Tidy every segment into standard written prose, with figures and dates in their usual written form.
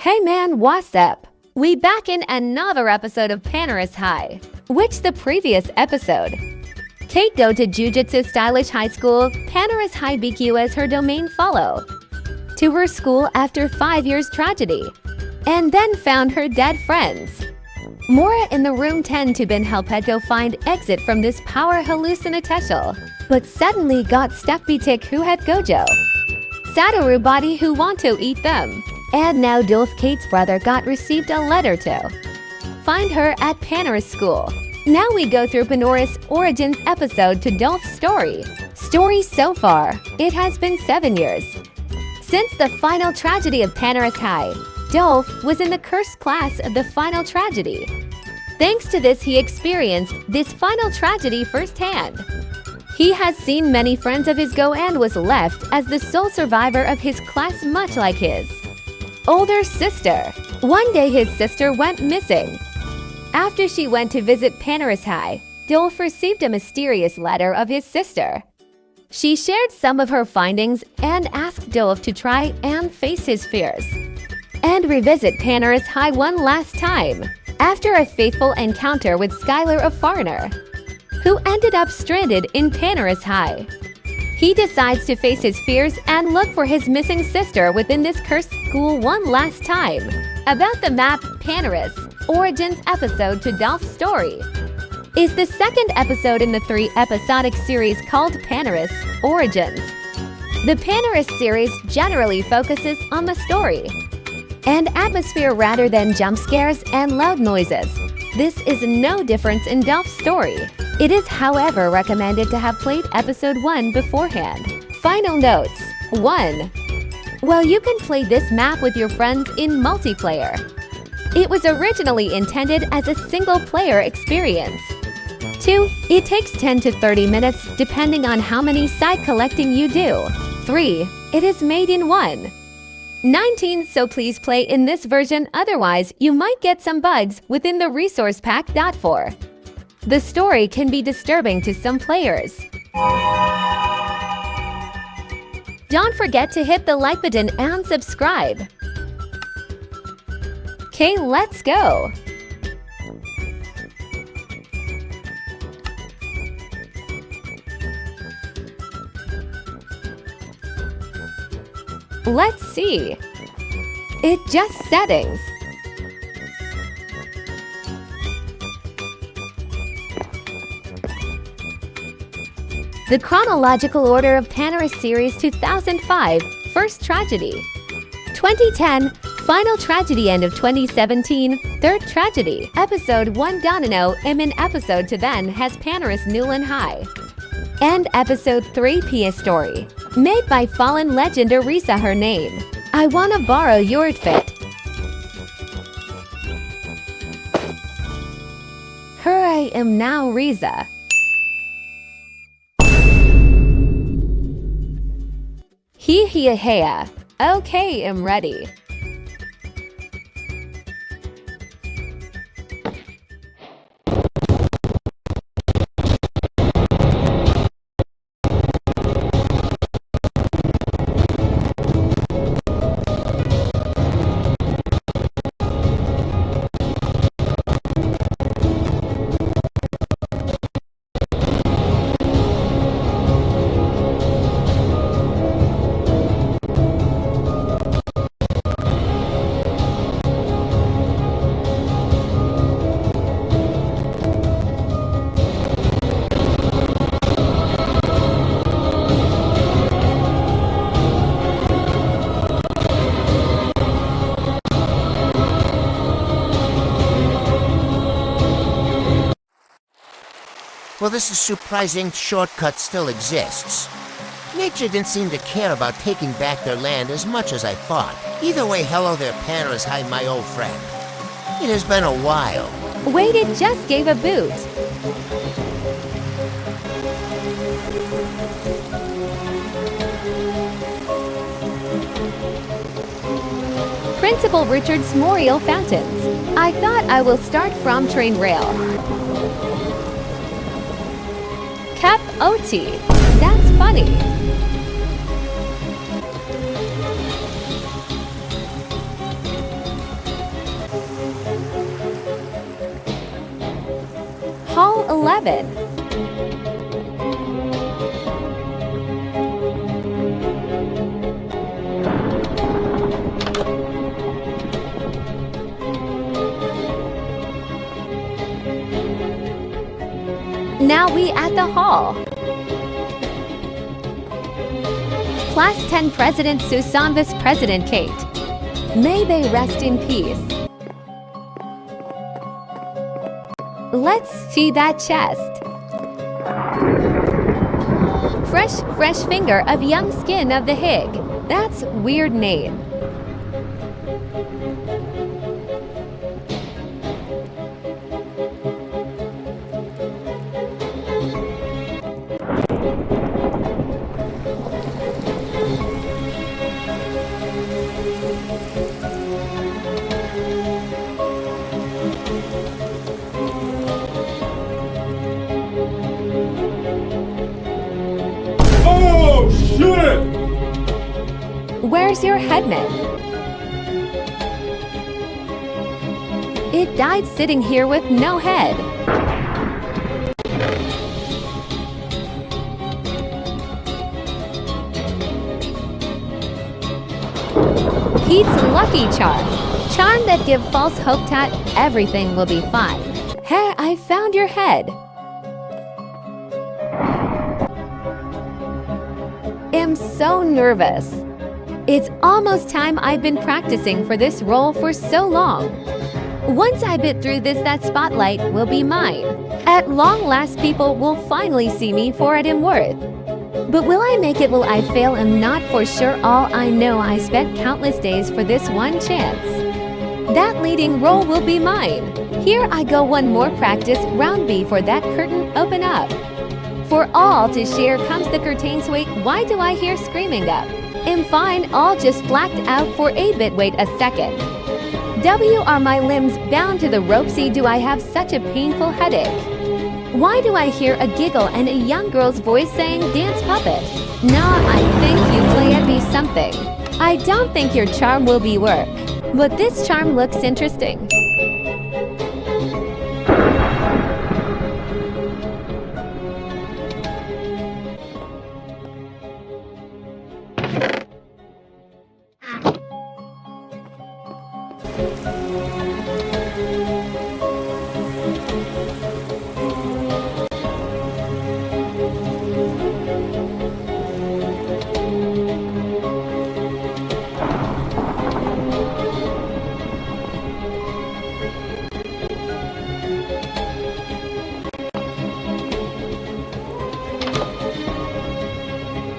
Hey man, what's up? We back in another episode of Panoris High. Which the previous episode, Kate go to Jiu-Jitsu stylish high school, Panoris High BQ as her domain follow, to her school after 5 years tragedy, and then found her dead friends. Mora in the room 10 to Ben Helpetto find exit from this power hallucinateshal, but suddenly got stuck Bitik who had Gojo. Satoru body who want to eat them. And now Dolf Kate's brother got received a letter to find her at Panoris school. Now we go through Panoris Origin's episode to Dolf's story. Story so far, it has been 7 years since the final tragedy of Panoris High. Dolf was in the cursed class of the final tragedy. Thanks to this, he experienced this final tragedy firsthand. He has seen many friends of his go and was left as the sole survivor of his class, much like his older sister. One day his sister went missing. After she went to visit Panoris High, Dolf received a mysterious letter of his sister. She shared some of her findings and asked Dolf to try and face his fears and revisit Panoris High one last time. After a fateful encounter with Skylar, a foreigner who ended up stranded in Panoris High, he decides to face his fears and look for his missing sister within this cursed school one last time. About the map, Panoris Origin's episode to Dolph's story is the second episode in the 3-episodic series called Panoris Origins. The Panoris series generally focuses on the story and atmosphere rather than jump scares and loud noises. This is no difference in Dolph's story. It is, however, recommended to have played episode 1 beforehand. Final notes. 1. Well, you can play this map with your friends in multiplayer. It was originally intended as a single-player experience. 2. It takes 10 to 30 minutes depending on how many side collecting you do. 3. It is made in 1.19, so please play in this version, otherwise you might get some bugs within the resource pack. 4. The story can be disturbing to some players. Don't forget to hit the like button and subscribe. Okay, let's go. Let's see. It just settings. The chronological order of Panoris series: 2005, First Tragedy; 2010, Final Tragedy; end of 2017, Third Tragedy. Episode 1 Donino in episode to then has Panoris Newlyn High. And episode 3 Pia Story, made by fallen legend Arisa, her name. I wanna borrow your outfit. Her I am now Riza. Heya. Okay, I'm ready. Well, this is surprising shortcut still exists. Nature didn't seem to care about taking back their land as much as I thought. Either way, hello there, Panoris High, my old friend. It has been a while. Wait, it just gave a boot. Principal Richard's Memorial Fountains. I thought I will start from train rail. Cap OT. That's funny. heaven. Now we at the hall. Class 10 President Susan, Vice President Kate. May they rest in peace. Let's see that chest. Fresh finger of young skin of the Hig. That's weird name. Oh, shit! Where's your headman? It died sitting here with no head. Pete's lucky charm. Charm that give false hope that everything will be fine. Hey, I found your head. I'm so nervous. It's almost time. I've been practicing for this role for so long. Once I bit through this, that spotlight will be mine. At long last, people will finally see me for what I'm worth. But will I make it? Will I fail? I'm not for sure. All I know, I spent countless days for this one chance. That leading role will be mine. Here I go, one more practice round before that curtain open up. For all to share comes the curtains. Wait, why do I hear screaming up? I'm fine, all just blacked out for a bit. Wait a second. Are my limbs bound to the rope? See, do I have such a painful headache? Why do I hear a giggle and a young girl's voice saying dance puppet? Nah, I think you play at me something. I don't think your charm will be work. But this charm looks interesting.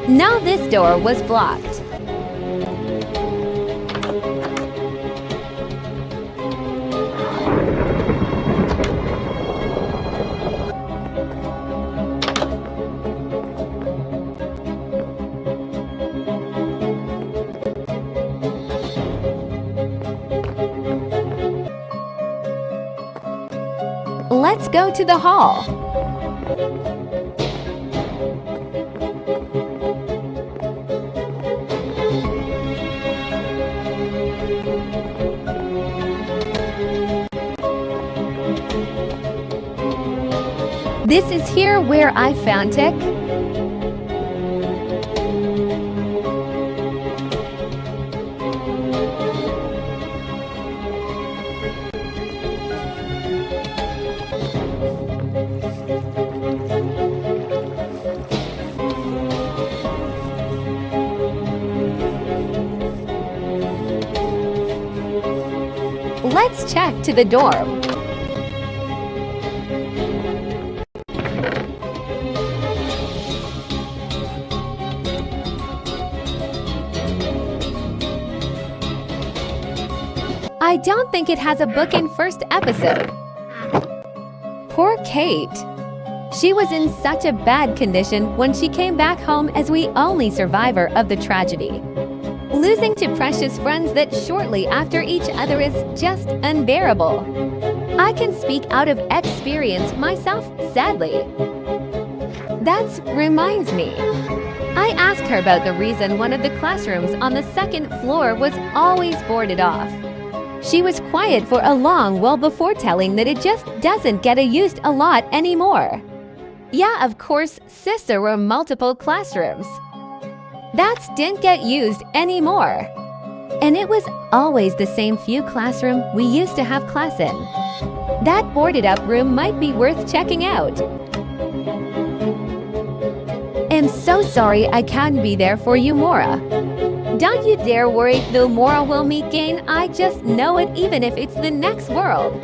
Now this door was blocked. Let's go to the hall. This is here where I found Tick. Let's check to the dorm. I don't think it has a book in first episode. Poor Kate. She was in such a bad condition when she came back home as the only survivor of the tragedy. Losing to precious friends that shortly after each other is just unbearable. I can speak out of experience myself, sadly. That reminds me. I asked her about the reason one of the classrooms on the second floor was always boarded off. She was quiet for a long while before telling that it just doesn't get used a lot anymore. Yeah, of course, sis, there were multiple classrooms. That didn't get used anymore. And it was always the same few classroom we used to have class in. That boarded up room might be worth checking out. I'm so sorry I can't be there for you, Mora. Don't you dare worry, though Mora will meet again. I just know it, even if it's the next world.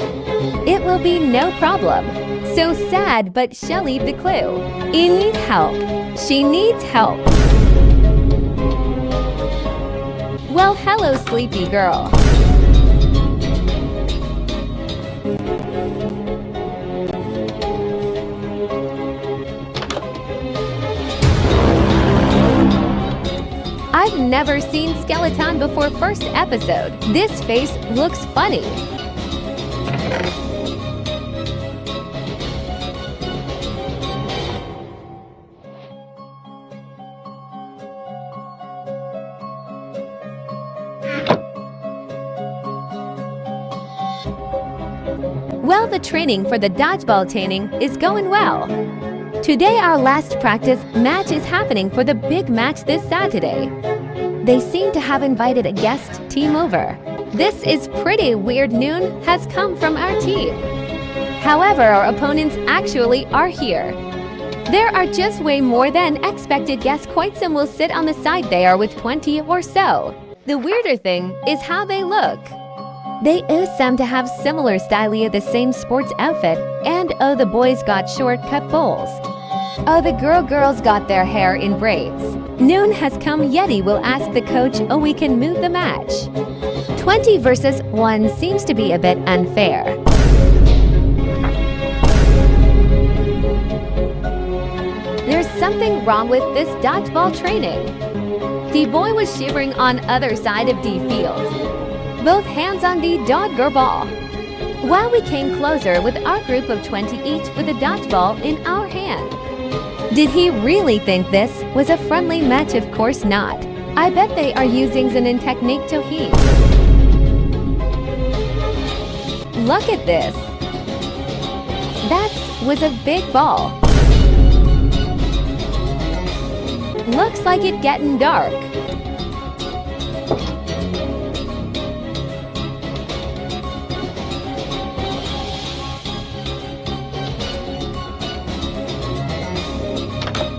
It will be no problem. So sad, but she'll leave the clue. You need help. She needs help. Well, hello, sleepy girl. I've never seen Skeleton before first episode. This face looks funny. Well, the training for the dodgeball training is going well. Today our last practice match is happening for the big match this Saturday. They seem to have invited a guest team over. This is pretty weird. Noon has come from our team. However, our opponents actually are here. There are just way more than expected guests. Quite some will sit on the side there with 20 or so. The weirder thing is how they look. They seem to have similar style, the same sports outfit, and the boys got short cut bowls. The girls got their hair in braids. Noon has come. Yeti will ask the coach, we can move the match. 20 versus 1 seems to be a bit unfair. There's something wrong with this dodgeball training. The boy was shivering on other side of the field. Both hands on the dodger ball. While we came closer with our group of 20 each with a dodgeball in our hand. Did he really think this was a friendly match? Of course not. I bet they are using Zenin technique to heat. Look at this. That was a big ball. Looks like it getting dark.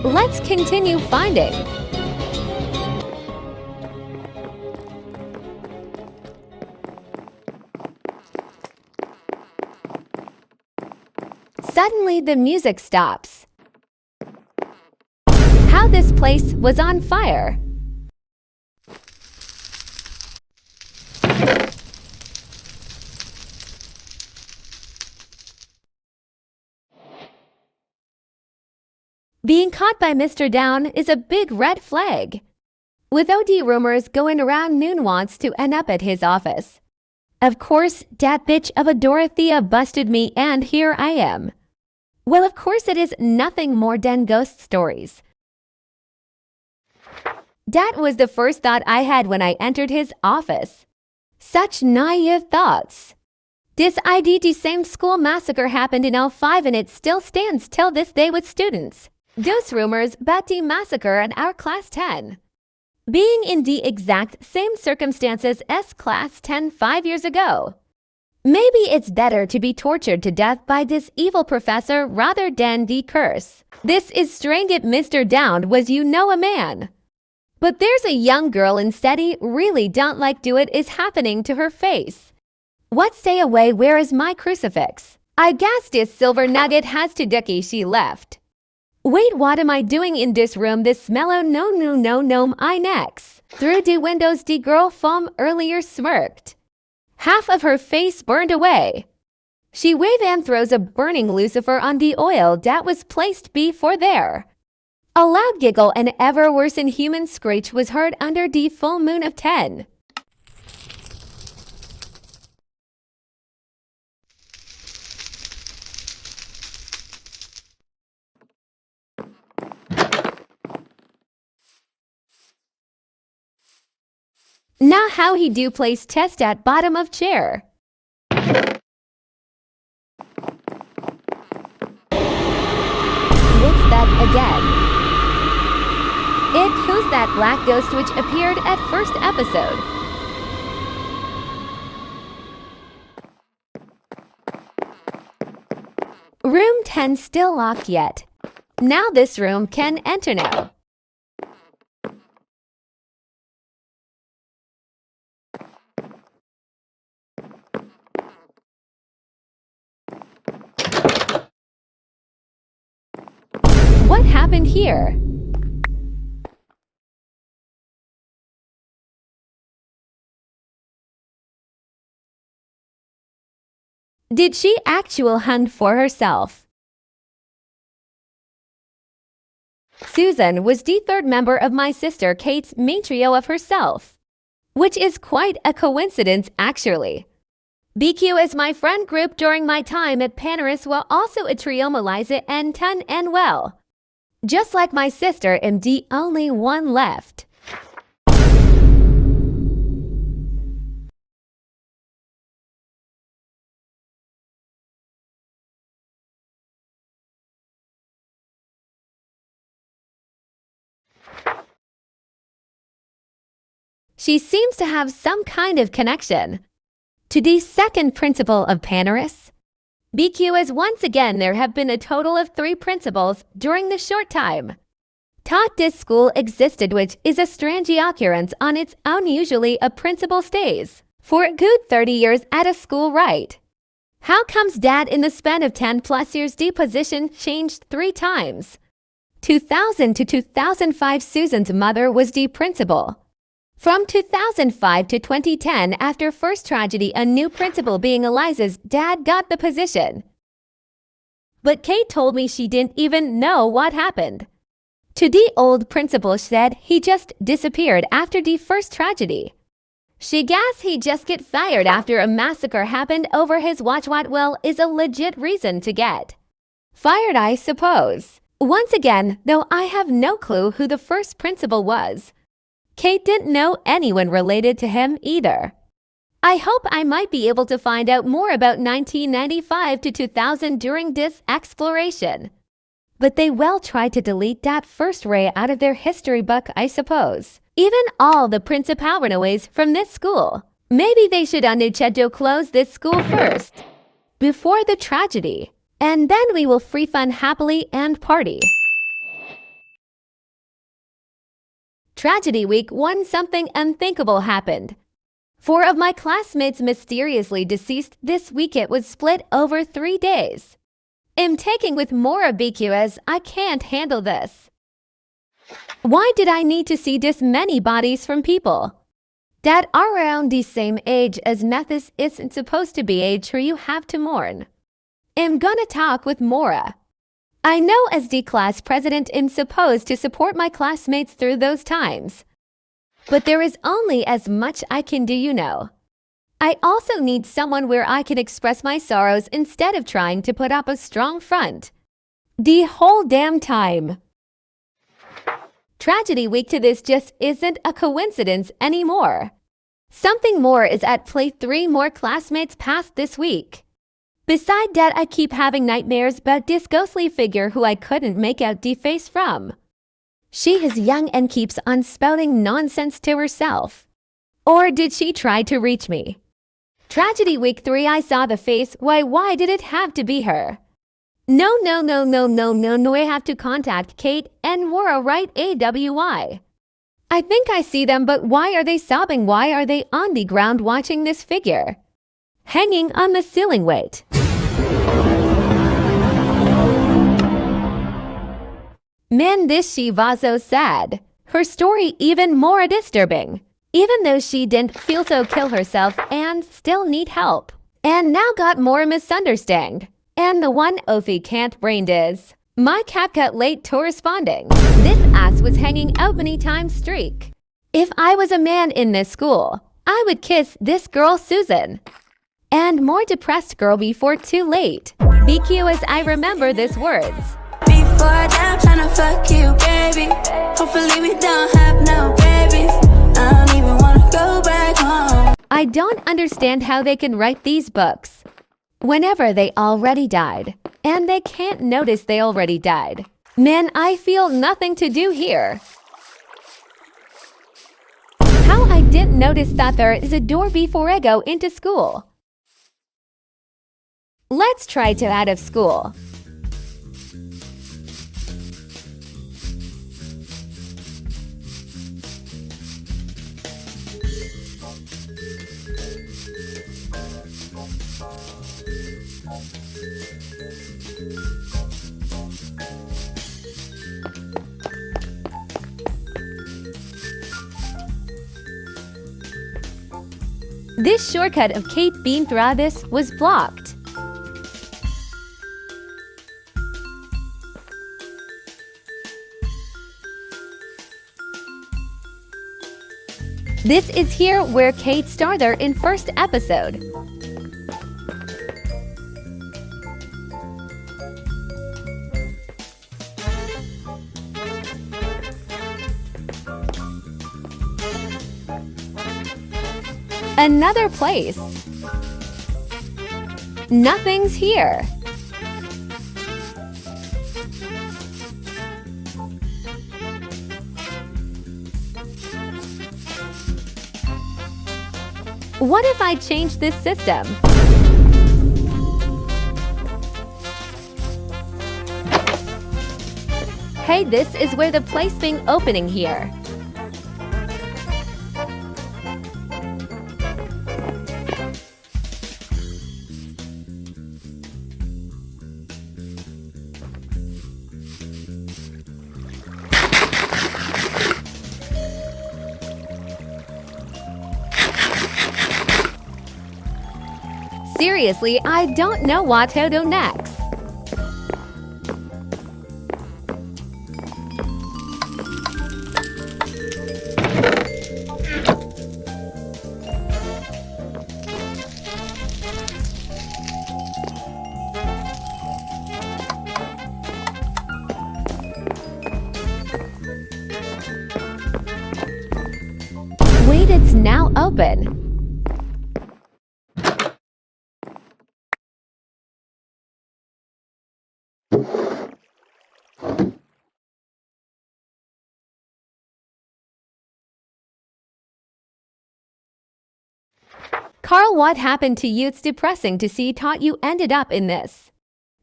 Let's continue finding. Suddenly the music stops. How this place was on fire. Being caught by Mr. Down is a big red flag. With OD rumors going around, Noon wants to end up at his office. Of course, that bitch of a Dorothea busted me and here I am. Well, of course it is nothing more than ghost stories. That was the first thought I had when I entered his office. Such naive thoughts. This IDT same school massacre happened in '05 and it still stands till this day with students. Those rumors about the massacre in our class 10. Being in the exact same circumstances as class 10 5 years ago. Maybe it's better to be tortured to death by this evil professor rather than the curse. This is strange. If Mr. Down was a man. But there's a young girl instead. He really don't like do it is happening to her face. What, stay away, where is my crucifix? I guess this silver nugget has to ducky. She left. Wait, what am I doing in this room? This mellow no, I next. Through the windows the girl from earlier smirked. Half of her face burned away. She waved and throws a burning lucifer on the oil that was placed before there. A loud giggle and ever worse inhuman screech was heard under the full moon of 10. Now how he do place test at bottom of chair. again. Who's that black ghost which appeared at first episode? Room 10 still locked yet. Now this room can enter now. What happened here? Did she actually hunt for herself? Susan was the third member of my sister Kate's main trio of herself, which is quite a coincidence actually. BQ is my friend group during my time at Panoris while also a trio Melissa and Tun and Well. Just like my sister, am the only one left. She seems to have some kind of connection to the second principal of Panoris. BQ is once again there have been a total of 3 principals during the short time taught this school existed, which is a strange occurrence on its own. Usually a principal stays for a good 30 years at a school, right? How comes Dad in the span of 10 plus years the position changed 3 times? 2000 to 2005 Susan's mother was the principal. From 2005 to 2010, after first tragedy, a new principal being Eliza's dad got the position. But Kate told me she didn't even know what happened. To the old principal said he just disappeared after the first tragedy. She guessed he just get fired after a massacre happened over his watch. What well is a legit reason to get fired, I suppose. Once again, though, I have no clue who the first principal was. Kate didn't know anyone related to him either. I hope I might be able to find out more about 1995 to 2000 during this exploration. But they well tried to delete that first ray out of their history book, I suppose. Even all the principalways from this school. Maybe they should close this school first, before the tragedy. And then we will free fun happily and party. Tragedy week 1, something unthinkable happened. 4 of my classmates mysteriously deceased this week. It was split over 3 days. I'm taking with Mora BQ as I can't handle this. Why did I need to see this many bodies from people that are around the same age as Mathis isn't supposed to be age where you have to mourn? I'm gonna talk with Mora. I know as the class president I'm supposed to support my classmates through those times. But there is only as much I can do, you know. I also need someone where I can express my sorrows instead of trying to put up a strong front the whole damn time. Tragedy week to this just isn't a coincidence anymore. Something more is at play. 3 more classmates passed this week. Beside that, I keep having nightmares about this ghostly figure who I couldn't make out the face from. She is young and keeps on spouting nonsense to herself. Or did she try to reach me? Tragedy week 3, I saw the face. Why did it have to be her? No, I have to contact Kate and Mora, right? AWI. I think I see them, but why are they sobbing? Why are they on the ground watching this figure hanging on the ceiling? Wait. Man, this she was so sad. Her story even more disturbing. Even though she didn't feel so kill herself and still need help. And now got more misunderstand. And the one Ophi can't brain is my cap cut late to responding. This ass was hanging out many times streak. If I was a man in this school, I would kiss this girl Susan. And more depressed girl before too late. BQ as I remember these words. Before I'm tryna fuck you, baby. Hopefully we don't have no babies. I don't even wanna go back home. I don't understand how they can write these books whenever they already died. And they can't notice they already died. Man, I feel nothing to do here. How I didn't notice that there is a door before I go into school. Let's try to out of school. This shortcut of Kate being through this was blocked. This is here where Kate started in first episode. Another place. Nothing's here. What if I change this system? Hey, this is where the place being opening here. Seriously, I don't know what to do next. Wait, it's now open. Carl, what happened to you? It's depressing to see thought you ended up in this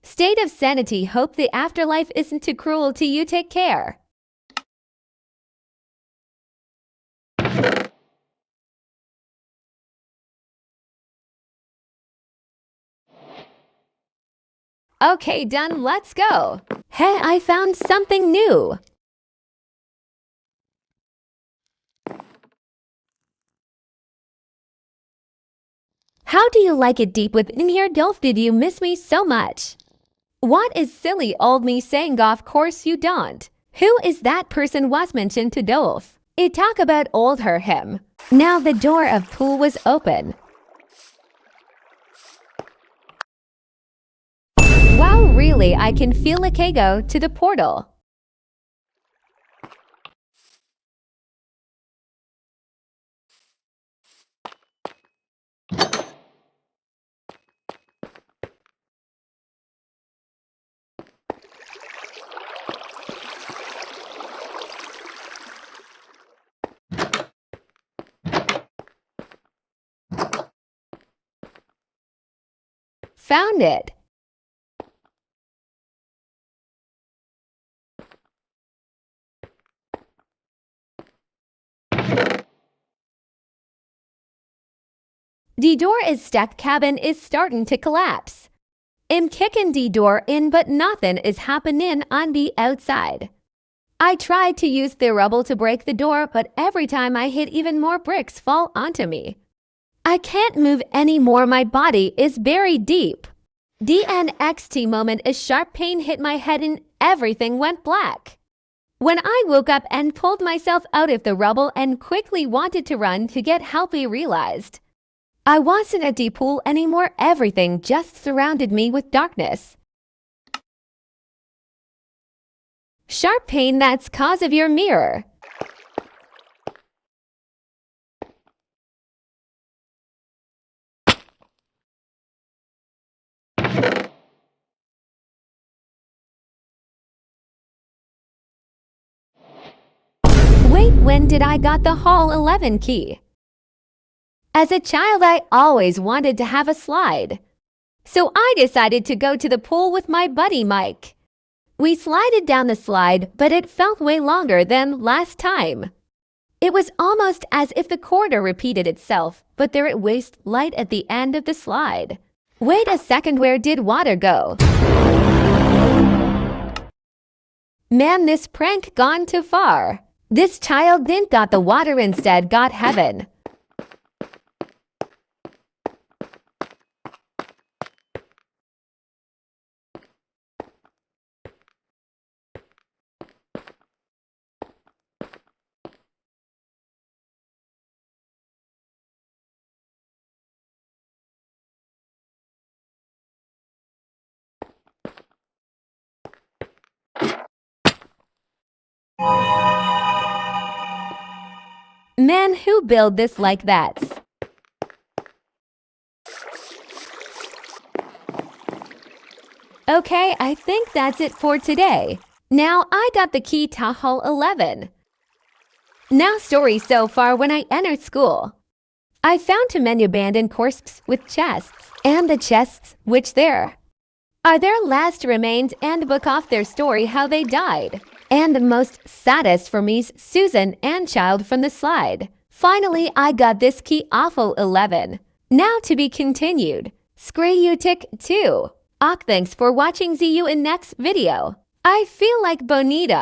state of sanity. Hope the afterlife isn't too cruel to you. Take care. Okay, done. Let's go. Hey, I found something new. How do you like it deep within here, Dolf? Did you miss me so much? What is silly old me saying? Of course you don't. Who is that person was mentioned to Dolf? It talk about old her him. Now the door of pool was open. Wow, really, I can feel a K go to the portal. Found it. The door is stuck. Cabin is starting to collapse. I'm kicking the door in, but nothing is happening on the outside. I tried to use the rubble to break the door, but every time I hit, even more bricks fall onto me. I can't move anymore. My body is buried deep. The NXT moment, a sharp pain hit my head and everything went black. When I woke up and pulled myself out of the rubble and quickly wanted to run to get help, I realized I wasn't at the pool anymore. Everything just surrounded me with darkness. Sharp pain, that's cause of your mirror. When did I got the Hall 11 key? As a child, I always wanted to have a slide. So I decided to go to the pool with my buddy Mike. We slided down the slide, but it felt way longer than last time. It was almost as if the corridor repeated itself, but there it was light at the end of the slide. Wait a second, where did water go? Man, this prank gone too far. This child didn't got the water, instead got heaven. Man, who built this like that? Okay, I think that's it for today. Now I got the key to Hall 11. Now story so far. When I entered school, I found too many abandoned corpses with chests, and the chests which there are their last remains, and book off their story how they died. And the most saddest for me's Susan and child from the slide. Finally, I got this key awful 11. Now to be continued. Scree you tick 2. Thanks for watching. See you in next video. I feel like Bonita.